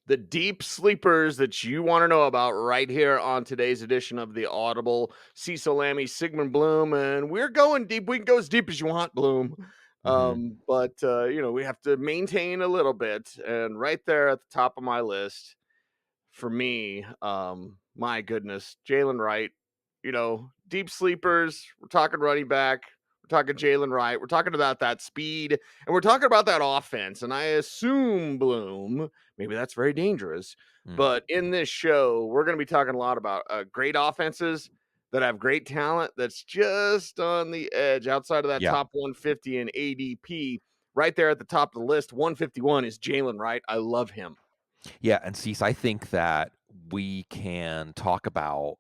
the deep sleepers that you want to know about right here on today's edition of the Audible. Cecil Lammey, Sigmund Bloom, and we're going deep. We can go as deep as you want, Bloom. Hmm. But we have to maintain a little bit. And right there at the top of my list for me, my goodness, Jaylen Wright, deep sleepers. We're talking running back. We're talking Jaylen Wright. We're talking about that speed and we're talking about that offense. And I assume, Bloom, maybe that's very dangerous. Mm. But in this show, we're going to be talking a lot about great offenses that have great talent that's just on the edge outside of that Yeah. top 150 in ADP. Right there at the top of the list, 151 is Jaylen Wright. I love him. Yeah, and Cease, I think that we can talk about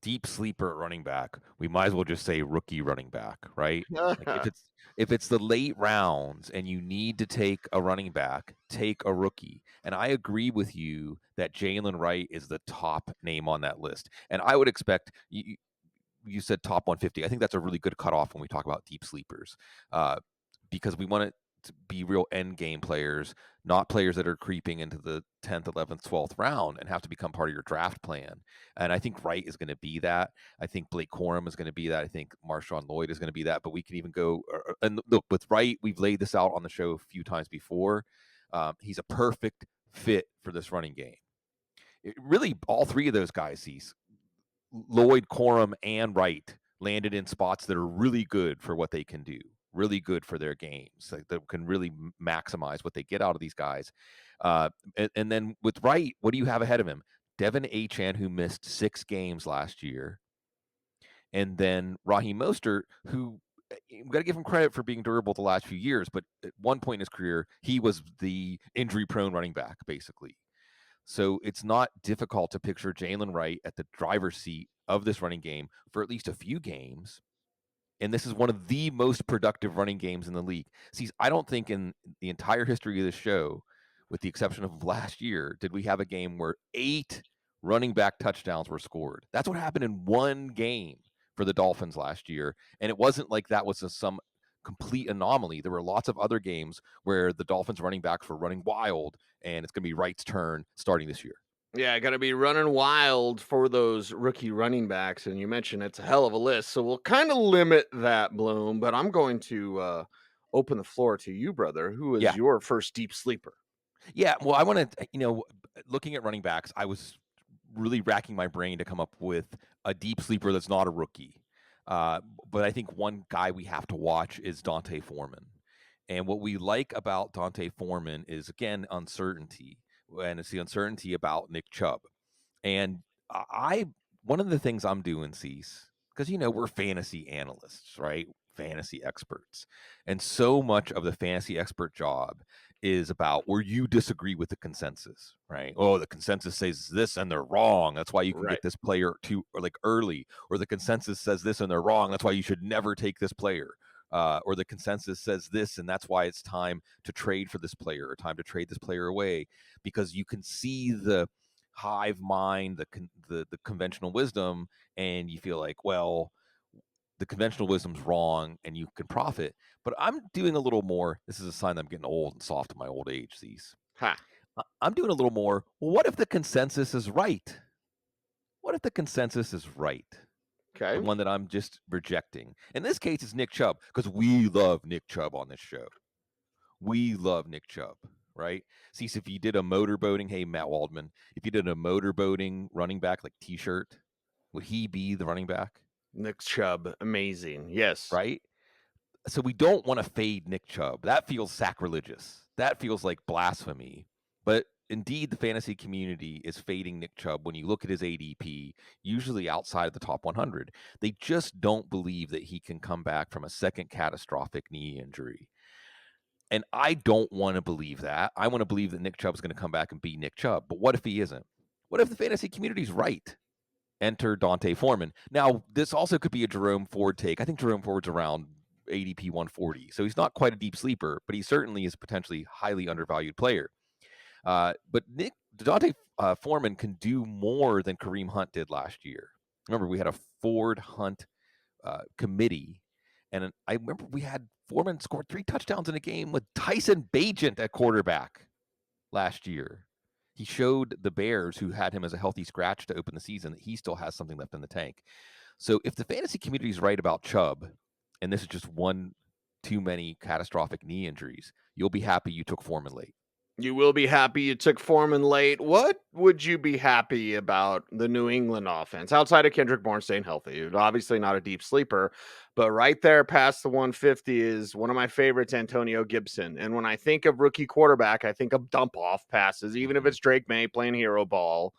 deep sleeper at running back. We might as well just say rookie running back, right? Like if it's the late rounds and you need to take a running back, take a rookie. And I agree with you that Jaylen Wright is the top name on that list. And I would expect you said top 150. I think that's a really good cutoff when we talk about deep sleepers, uh, because we want it to be real end game players, not players that are creeping into the 10th, 11th, 12th round and have to become part of your draft plan. And I think Wright is going to be that. I think Blake Corum is going to be that. I think Marshawn Lloyd is going to be that. But we can even go and look with Wright. We've laid this out on the show a few times before. He's a perfect fit for this running game. Really, all three of those guys, Lloyd, Corum, and Wright landed in spots that are really good for what they can do, really good for their games, like, that can really maximize what they get out of these guys. And then with Wright, what do you have ahead of him? Devin Achan, who missed 6 games last year, and then Raheem Mostert, who we got to give him credit for being durable the last few years, but at one point in his career, he was the injury-prone running back, basically. So it's not difficult to picture Jaylen Wright at the driver's seat of this running game for at least a few games. And this is one of the most productive running games in the league. See, I don't think in the entire history of this show, with the exception of last year, did we have a game where 8 running back touchdowns were scored. That's what happened in one game for the Dolphins last year. And it wasn't like that was some complete anomaly. There were lots of other games where the Dolphins running backs were running wild, and it's going to be Wright's turn starting this year. Yeah, gotta be running wild for those rookie running backs, and you mentioned it's a hell of a list, so we'll kinda limit that, Bloom, but I'm going to, open the floor to you, brother. Who is Yeah. your first deep sleeper? Yeah. Well, I want to, looking at running backs, I was really racking my brain to come up with a deep sleeper that's not a rookie. Uh, but I think one guy we have to watch is Dante Foreman. And what we like about Dante Foreman is, again, uncertainty. And it's the uncertainty about Nick Chubb. And I, one of the things I'm doing, Cease, because, we're fantasy analysts, right? Fantasy experts. And so much of the fantasy expert job is about where you disagree with the consensus, right? Oh, the consensus says this and they're wrong. That's why you can Right. get this player too, or like early, or the consensus says this and they're wrong. That's why you should never take this player. Or the consensus says this, and that's why it's time to trade for this player, or time to trade this player away, because you can see the hive mind, the conventional wisdom, and you feel like, well, the conventional wisdom's wrong, and you can profit. But I'm doing a little more. This is a sign that I'm getting old and soft in my old age. These Ha. I'm doing a little more. Well, what if the consensus is right? What if the consensus is right? The Okay. one that I'm just rejecting. In this case, it's Nick Chubb, because we love Nick Chubb on this show. We love Nick Chubb, right? See, so if you did a motorboating, hey, Matt Waldman, if you did a motorboating running back like T-shirt, would he be the running back, Nick Chubb, amazing. Yes. right? So we don't want to fade Nick Chubb. That feels sacrilegious. That feels like blasphemy. But indeed, the fantasy community is fading Nick Chubb when you look at his ADP, usually outside of the top 100. They just don't believe that he can come back from a second catastrophic knee injury. And I don't want to believe that. I want to believe that Nick Chubb is going to come back and be Nick Chubb. But what if he isn't? What if the fantasy community is right? Enter Dante Foreman. Now, this also could be a Jerome Ford take. I think Jerome Ford's around ADP 140. So he's not quite a deep sleeper, but he certainly is a potentially highly undervalued player. But Dante Foreman can do more than Kareem Hunt did last year. Remember, we had a Ford Hunt committee. And I remember we had Foreman scored 3 touchdowns in a game with Tyson Bagent at quarterback last year. He showed the Bears, who had him as a healthy scratch to open the season, that he still has something left in the tank. So if the fantasy community is right about Chubb, and this is just one too many catastrophic knee injuries, you'll be happy you took Foreman late. You will be happy you took Foreman late. What would you be happy about the New England offense outside of Kendrick Bourne staying healthy? Obviously not a deep sleeper, but right there past the 150 is one of my favorites, Antonio Gibson. And when I think of rookie quarterback, I think of dump off passes, even if Mhm. it's Drake May playing hero ball.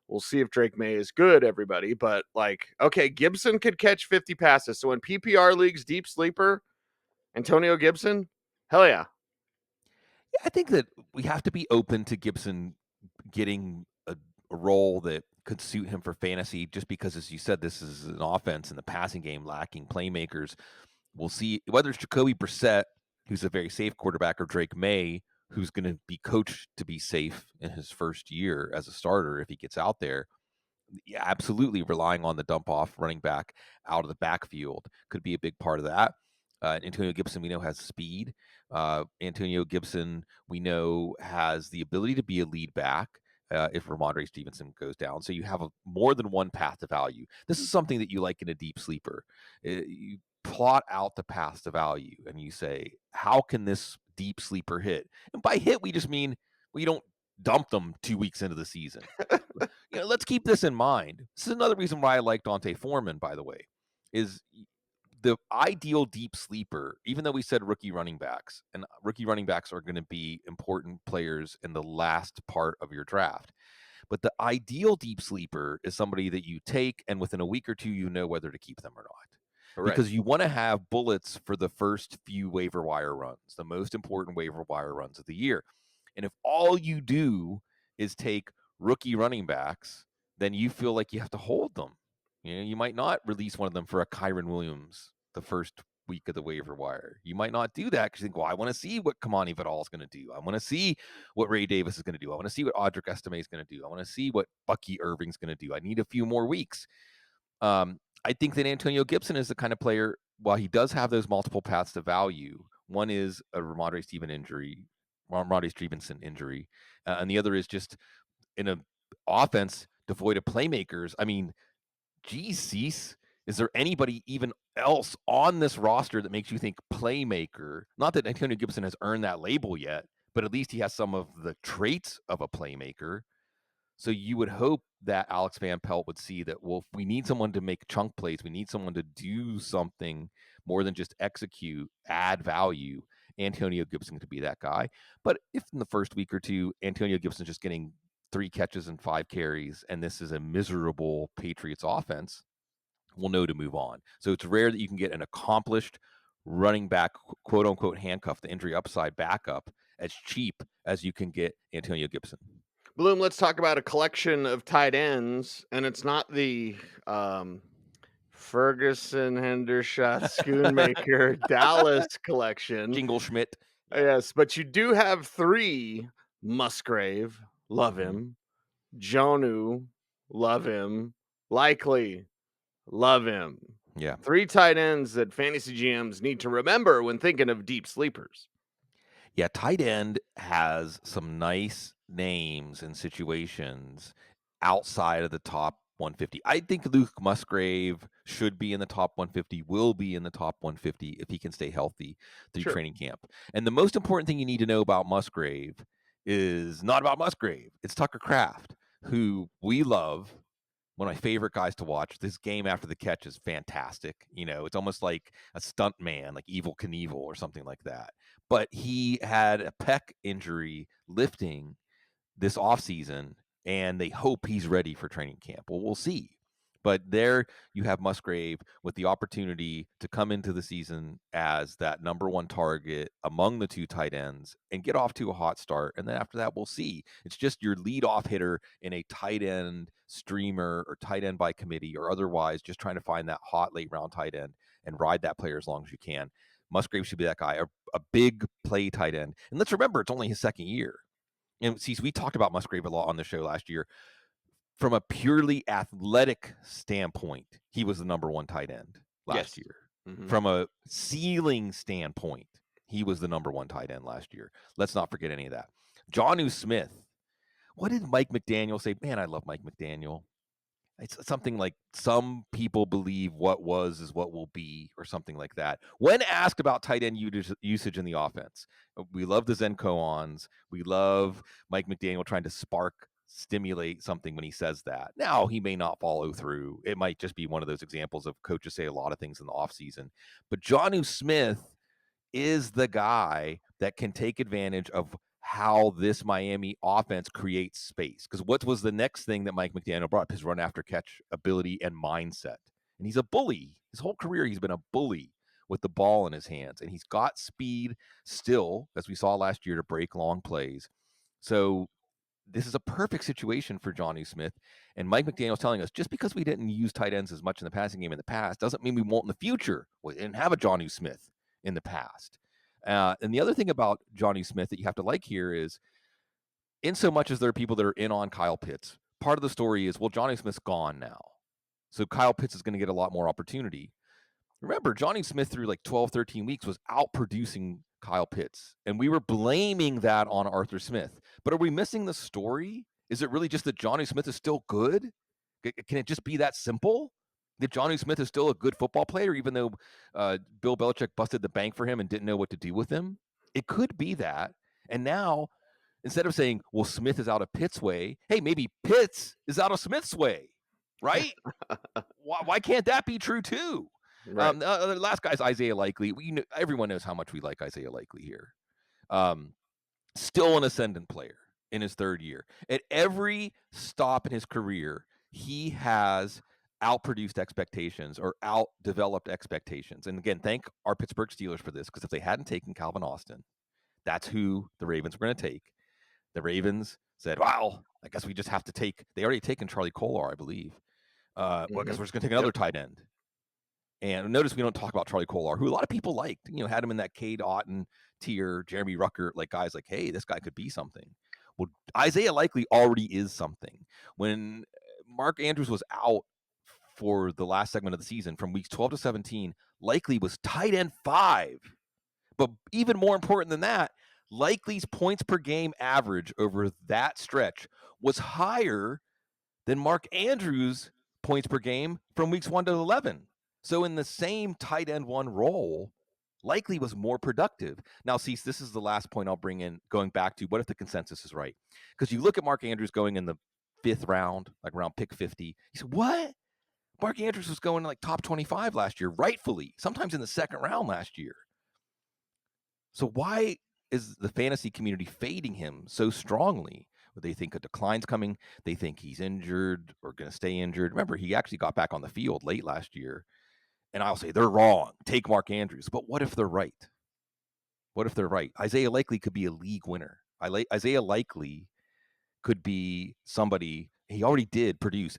We'll see if Drake May is good, everybody. But like, okay, Gibson could catch 50 passes. So in PPR leagues, deep sleeper, Antonio Gibson, hell yeah. Yeah, I think that we have to be open to Gibson getting a role that could suit him for fantasy just because, as you said, this is an offense in the passing game lacking playmakers. We'll see whether it's Jacoby Brissett, who's a very safe quarterback, or Drake May, who's going to be coached to be safe in his first year as a starter if he gets out there. Yeah, absolutely relying on the dump off running back out of the backfield could be a big part of that. Antonio Gibson, we know, has speed. Antonio Gibson, we know, has the ability to be a lead back if Ramondre Stevenson goes down. So you have more than one path to value. This is something that you like in a deep sleeper. You plot out the path to value and you say, how can this deep sleeper hit? And by hit, we just mean we don't dump them 2 weeks into the season. Let's keep this in mind. This is another reason why I like Dante Foreman, by the way, is the ideal deep sleeper, even though we said rookie running backs, and rookie running backs are going to be important players in the last part of your draft. But the ideal deep sleeper is somebody that you take, and within a week or two, you know whether to keep them or not. Right. Because you want to have bullets for the first few waiver wire runs, the most important waiver wire runs of the year. And if all you do is take rookie running backs, then you feel like you have to hold them. You might not release one of them for a Kyron Williams the first week of the waiver wire. You might not do that because you think, well, I want to see what Kamani Vidal is going to do. I want to see what Ray Davis is going to do. I want to see what Audric Estime is going to do. I want to see what Bucky Irving's going to do. I need a few more weeks. I think that Antonio Gibson is the kind of player, while he does have those multiple paths to value, one is a Ramondre Stevenson injury, and the other is just in a offense devoid of playmakers. I mean, geez, Cease, is there anybody even else on this roster that makes you think playmaker? Not that Antonio Gibson has earned that label yet, but at least he has some of the traits of a playmaker. So you would hope that Alex Van Pelt would see that, well, if we need someone to make chunk plays, we need someone to do something more than just execute, add value. Antonio Gibson could be that guy. But if in the first week or two, Antonio Gibson's just getting 3 catches and 5 carries, and this is a miserable Patriots offense, we'll know to move on. So it's rare that you can get an accomplished running back, quote unquote, handcuff, the injury upside backup, as cheap as you can get Antonio Gibson. Bloom, let's talk about a collection of tight ends, and it's not the Ferguson, Hendershot, Schoonmaker, Dallas collection. Jingle Schmidt. Yeah. Yes, but you do have three: Musgrave, love Mhm. him; Jonu, love him; Likely, love him. Yeah. Three tight ends that fantasy GMs need to remember when thinking of deep sleepers. Yeah, tight end has some nice names and situations outside of the top 150. I think Luke Musgrave should be in the top 150, will be in the top 150 if he can stay healthy through Sure. training camp. And the most important thing you need to know about Musgrave is not about Musgrave. It's Tucker Kraft, who we love, one of my favorite guys to watch. This game after the catch is fantastic. It's almost like a stunt man, like Evil Knievel or something like that. But he had a pec injury lifting this offseason, and they hope he's ready for training camp. Well, we'll see. But there you have Musgrave with the opportunity to come into the season as that number one target among the two tight ends and get off to a hot start. And then after that, we'll see. It's just your leadoff hitter in a tight end streamer or tight end by committee or otherwise, just trying to find that hot late round tight end and ride that player as long as you can. Musgrave should be that guy, a big play tight end. And let's remember, it's only his second year. And see, we talked about Musgrave a lot on the show last year. From a purely athletic standpoint, he was the number one tight end last Yes. year. Mhm. From a ceiling standpoint, he was the number one tight end last year. Let's not forget any of that. Jonnu Smith what did Mike McDaniel say? Man, I love Mike McDaniel. It's something like some people believe what was is what will be, or something like that. When asked about tight end usage in the offense, we love the Zen koans. We love Mike McDaniel trying to stimulate something when he says that. Now, he may not follow through. It might just be one of those examples of coaches say a lot of things in the offseason. But Jonnu Smith is the guy that can take advantage of how this Miami offense creates space. Because what was the next thing that Mike McDaniel brought up? His run after catch ability and mindset. And he's a bully. His whole career, he's been a bully with the ball in his hands. And he's got speed still, as we saw last year, to break long plays. So this is a perfect situation for Jonnu Smith. And Mike McDaniel's telling us, just because we didn't use tight ends as much in the passing game in the past doesn't mean we won't in the future. We didn't have a Jonnu Smith in the past. And the other thing about Jonnu Smith that you have to like here is, in so much as there are people that are in on Kyle Pitts, part of the story is, well, Jonnu Smith's gone now. So Kyle Pitts is going to get a lot more opportunity. Remember, Jonnu Smith through like 12, 13 weeks was outproducing Kyle Pitts, and we were blaming that on Arthur Smith. But are we missing the story? Is it really just that Jonnu Smith is still good? Can it just be that simple? That Jonnu Smith is still a good football player, even though Bill Belichick busted the bank for him and didn't know what to do with him? It could be that. And now, instead of saying, well, Smith is out of Pitt's way, hey, maybe Pitts is out of Smith's way, right? Why can't that be true too? Right. The last guy's Isaiah Likely. Everyone knows how much we like Isaiah Likely here. Still an ascendant player in his third year. At every stop in his career, he has outproduced expectations or outdeveloped expectations. And again, thank our Pittsburgh Steelers for this, because if they hadn't taken Calvin Austin, that's who the Ravens were going to take. The Ravens said, wow, I guess we just have to take, they already taken Charlie Kolar, I believe. Well, I guess we're just going to take another tight end. And notice we don't talk about Charlie Kolar, who a lot of people liked. Had him in that Cade Otton tier, Jeremy Ruckert, like guys like, hey, this guy could be something. Well, Isaiah Likely already is something. When Mark Andrews was out for the last segment of the season, from weeks 12 to 17, Likely was tight end 5. But even more important than that, Likely's points per game average over that stretch was higher than Mark Andrews' points per game from weeks 1 to 11. So in the same tight end 1 role, Likely was more productive. Now, Cease, this is the last point I'll bring in, going back to what if the consensus is right? Because you look at Mark Andrews going in the 5th round, like around pick 50. You say, what? Mark Andrews was going like top 25 last year, rightfully, sometimes in the 2nd round last year. So why is the fantasy community fading him so strongly? They think a decline's coming. They think he's injured or going to stay injured. Remember, he actually got back on the field late last year. And I'll say they're wrong. Take Mark Andrews. But what if they're right? What if they're right? Isaiah Likely could be a league winner. Isaiah Likely could be somebody, he already did produce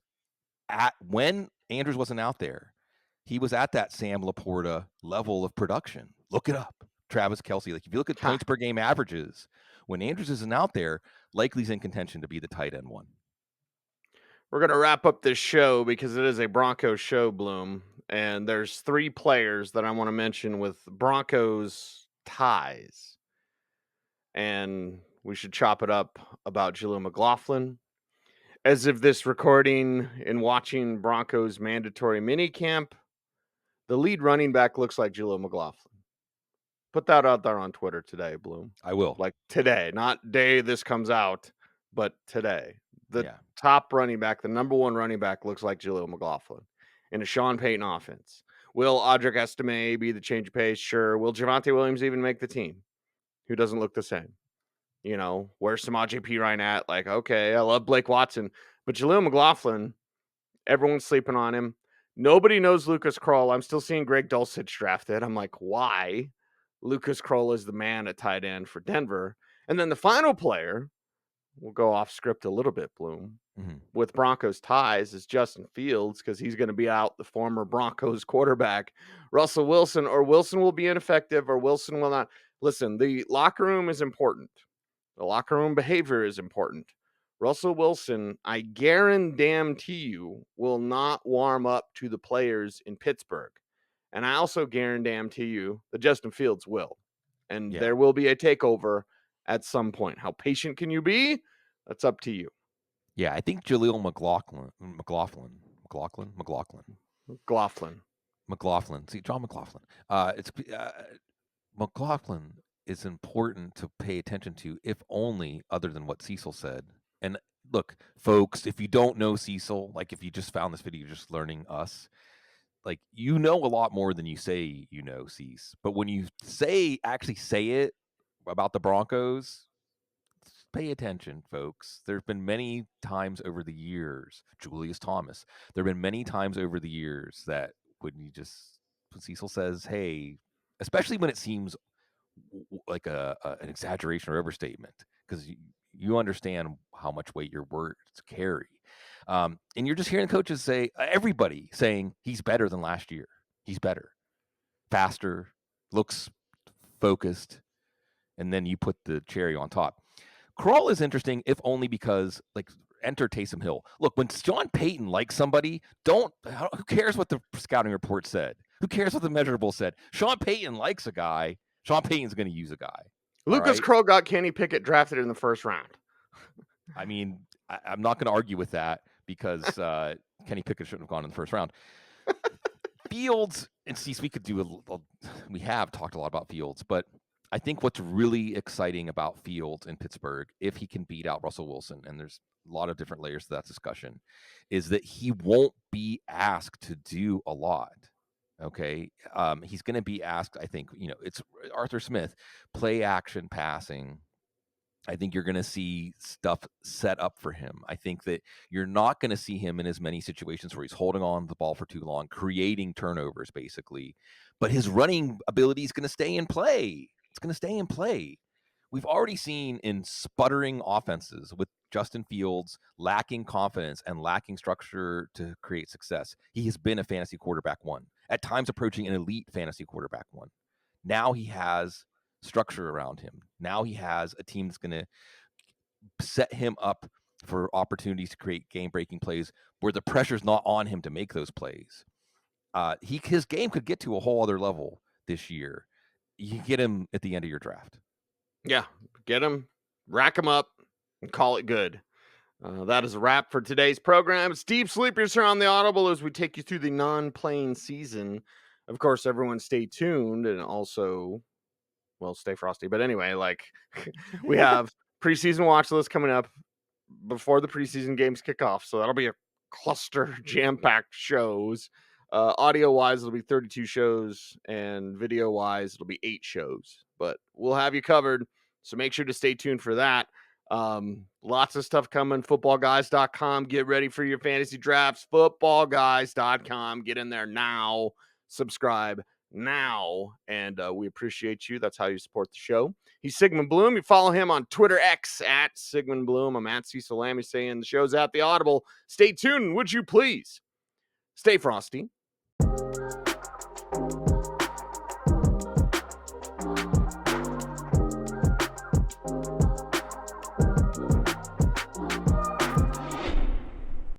at when Andrews wasn't out there. He was at that Sam Laporta level of production. Look it up. Travis Kelce. Like, if you look at points per game averages, when Andrews isn't out there, Likely's in contention to be the tight end 1. We're going to wrap up this show because it is a Broncos show, Bloom. And there's 3 players that I want to mention with Broncos ties. And we should chop it up about Jaleel McLaughlin. As of this recording and watching Broncos mandatory minicamp, the lead running back looks like Jaleel McLaughlin. Put that out there on Twitter today, Bloom. I will. Like today, not day this comes out, but today. The top running back, the number 1 running back, looks like Jaleel McLaughlin in a Sean Payton offense. Will Audric Estime be the change of pace? Sure. Will Javonte Williams even make the team? Who doesn't look the same? Where's Samaje Perine at? Like, okay, I love Blake Watson, but Jaleel McLaughlin, everyone's sleeping on him. Nobody knows Lucas Krull. I'm still seeing Greg Dulcich drafted. I'm like, why? Lucas Krull is the man at tight end for Denver. And then the final player, we'll go off script a little bit, Bloom, with Broncos ties, is Justin Fields, because he's going to be out the former Broncos quarterback, Russell Wilson, or Wilson will be ineffective, or Wilson will not. Listen, the locker room is important. The locker room behavior is important. Russell Wilson, I guarantee you, will not warm up to the players in Pittsburgh. And I also guarantee you that Justin Fields will. And there will be a takeover at some point. How patient can you be? That's up to you. Yeah, I think Jaleel McLaughlin. McLaughlin. See, John McLaughlin. It's McLaughlin is important to pay attention to, if only other than what Cecil said. And look, folks, if you don't know Cecil, like if you just found this video, you're just learning us, like you know a lot more than you say you know, Cease. But when you actually say it about the Broncos, pay attention, folks. There have been many times over the years, Julius Thomas, there have been many times over the years that when Cecil says, hey, especially when it seems like an exaggeration or overstatement, because you understand how much weight your words carry. And you're just hearing coaches say, everybody saying he's better than last year. He's better, faster, looks focused. And then you put the cherry on top. Krull is interesting, if only because, like, enter Taysom Hill. Look, when Sean Payton likes somebody, who cares what the scouting report said? Who cares what the measurable said? Sean Payton likes a guy. Sean Payton's going to use a guy. Lucas Krull got Kenny Pickett drafted in the first round. I mean, I'm not going to argue with that because Kenny Pickett shouldn't have gone in the first round. Fields, and Cease, we have talked a lot about Fields, but I think what's really exciting about Fields in Pittsburgh, if he can beat out Russell Wilson, and there's a lot of different layers to that discussion, is that he won't be asked to do a lot. Okay. He's going to be asked, I think, it's Arthur Smith, play action passing. I think you're going to see stuff set up for him. I think that you're not going to see him in as many situations where he's holding on to the ball for too long, creating turnovers, basically. But his running ability is going to stay in play. It's going to stay in play. We've already seen in sputtering offenses with Justin Fields lacking confidence and lacking structure to create success. He has been a fantasy quarterback one, at times approaching an elite fantasy quarterback one. Now he has structure around him. Now he has a team that's going to set him up for opportunities to create game-breaking plays where the pressure's not on him to make those plays. His game could get to a whole other level this year. You get him at the end of your draft. Yeah, get him, rack him up, and call it good. That is a wrap for today's program. It's Deep Sleepers here on the Audible as we take you through the non-playing season. Of course, everyone stay tuned and also, well, stay frosty. But anyway, we have preseason watch list coming up before the preseason games kick off. So that'll be a cluster jam-packed shows. Audio-wise, it'll be 32 shows, and video-wise, it'll be 8 shows. But we'll have you covered, so make sure to stay tuned for that. Lots of stuff coming. Footballguys.com. Get ready for your fantasy drafts. Footballguys.com. Get in there now. Subscribe now, and we appreciate you. That's how you support the show. He's Sigmund Bloom. You follow him on Twitter X at Sigmund Bloom. I'm at Cecil Lammey saying the show's at the Audible. Stay tuned, would you please? Stay frosty.